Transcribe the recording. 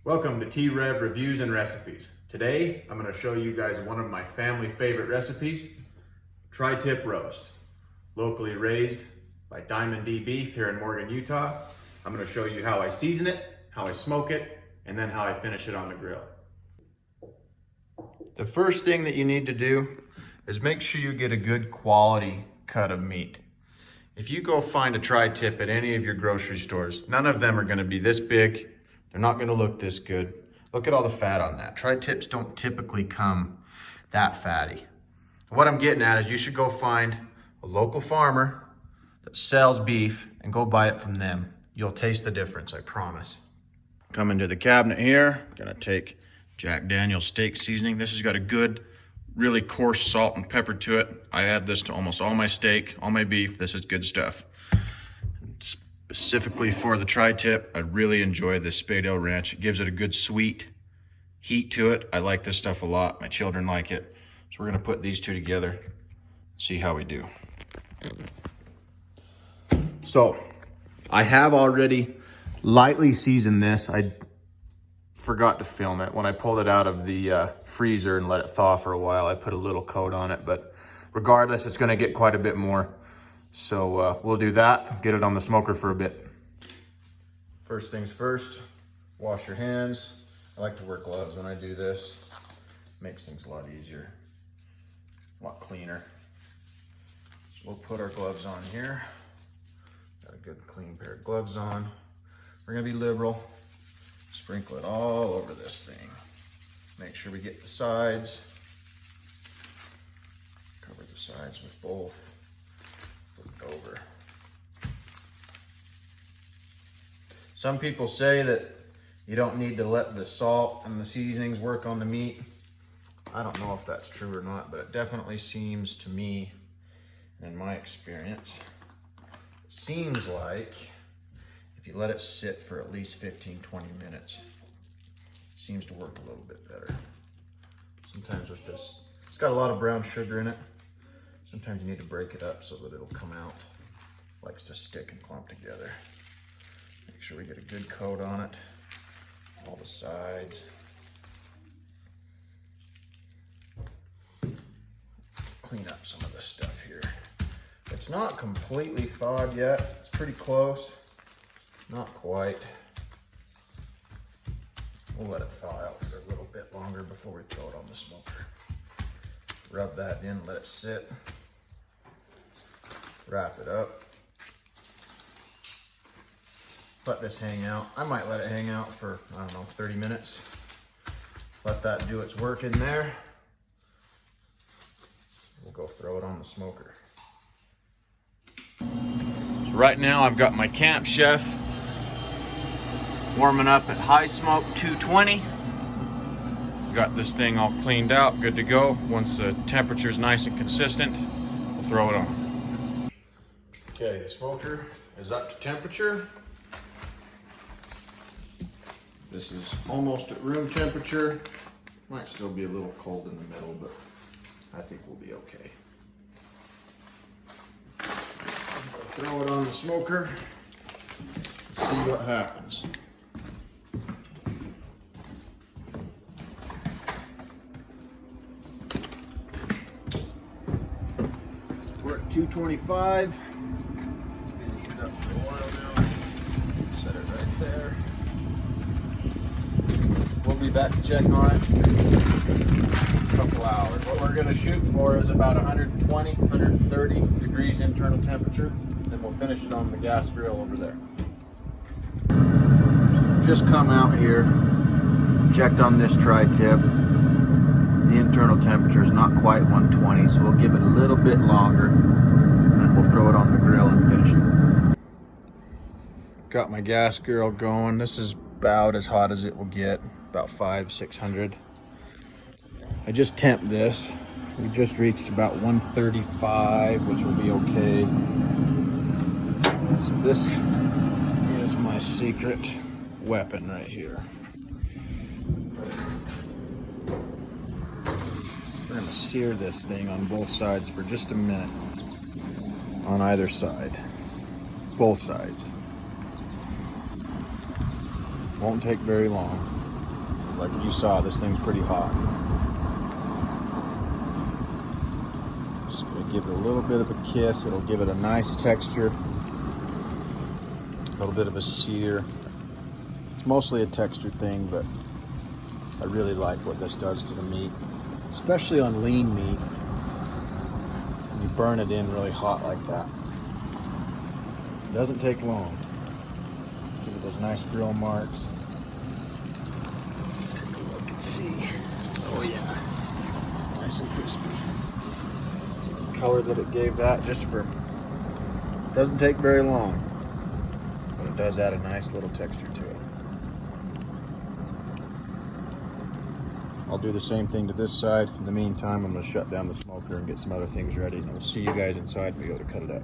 Welcome to T-REV Reviews and Recipes. Today, I'm going to show you guys one of my family favorite recipes, tri-tip roast. Locally raised by Diamond D Beef here in Morgan, Utah. I'm going to show you how I season it, how I smoke it, and then how I finish it on the grill. The first thing that you need to do is make sure you get a good quality cut of meat. If you go find a tri-tip at any of your grocery stores, none of them are going to be this big. They're not going to look this good. Look at all the fat on that. Tri-tips don't typically come that fatty. What I'm getting at is you should go find a local farmer that sells beef and go buy it from them. You'll taste the difference, I promise. Come into the cabinet here. Gonna take Jack Daniel's steak seasoning. This has got a good, really coarse salt and pepper to it. I add this to almost all my steak, all my beef. This is good stuff. Specifically for the tri-tip, I really enjoy this Spadale Ranch. It gives it a good sweet heat to it. I like this stuff a lot. My children like it. So we're gonna put these two together, see how we do. So I have already lightly seasoned this. I forgot to film it. When I pulled it out of the freezer and let it thaw for a while, I put a little coat on it, but regardless, it's gonna get quite a bit more. So we'll do that, get it on the smoker for a bit. First things first, wash your hands. I like to wear gloves when I do this. Makes things a lot easier, a lot cleaner. So we'll put our gloves on here. Got a good clean pair of gloves on. We're gonna be liberal. Sprinkle it all over this thing. Make sure we get the sides. Cover the sides with both. Over. Some people say that you don't need to let the salt and the seasonings work on the meat. I don't know if that's true or not, but it definitely seems to me, in my experience, it seems like if you let it sit for at least 15-20 minutes, it seems to work a little bit better. Sometimes with this, it's got a lot of brown sugar in it. Sometimes you need to break it up so that it'll come out. Likes to stick and clump together. Make sure we get a good coat on it. All the sides. Clean up some of this stuff here. It's not completely thawed yet. It's pretty close. Not quite. We'll let it thaw out for a little bit longer before we throw it on the smoker. Rub that in, let it sit. Wrap it up. Let this hang out. I might let it hang out for, I don't know, 30 minutes. Let that do its work in there. We'll go throw it on the smoker. So right now I've got my Camp Chef warming up at high smoke 220. Got this thing all cleaned out, good to go. Once the temperature is nice and consistent, we'll throw it on. Okay, the smoker is up to temperature. This is almost at room temperature. Might still be a little cold in the middle, but I think we'll be okay. Throw it on the smoker and see what happens. We're at 225. It's been heated up for a while now. Set it right there. We'll be back to check on it in a couple hours. What we're going to shoot for is about 120, 130 degrees internal temperature. Then we'll finish it on the gas grill over there. Just come out here, checked on this tri-tip. The internal temperature is not quite 120, so we'll give it a little bit longer, and then we'll throw it on the grill and finish it. Got my gas grill going. This is about as hot as it will get, about 500-600. I just temped this. We just reached about 135, which will be okay. So this is my secret weapon right here. We're gonna sear this thing on both sides for just a minute. On either side. Both sides. Won't take very long. Like you saw, this thing's pretty hot. Just gonna give it a little bit of a kiss. It'll give it a nice texture. A little bit of a sear. It's mostly a texture thing, but I really like what this does to the meat, especially on lean meat. You burn it in really hot like that. It doesn't take long. Give it those nice grill marks. Let's take a look and see. Oh yeah, nice and crispy. See the color that it gave that just for, doesn't take very long, but it does add a nice little texture to it. I'll do the same thing to this side. In the meantime, I'm going to shut down the smoker and get some other things ready, and we'll see you guys inside when we go to cut it up.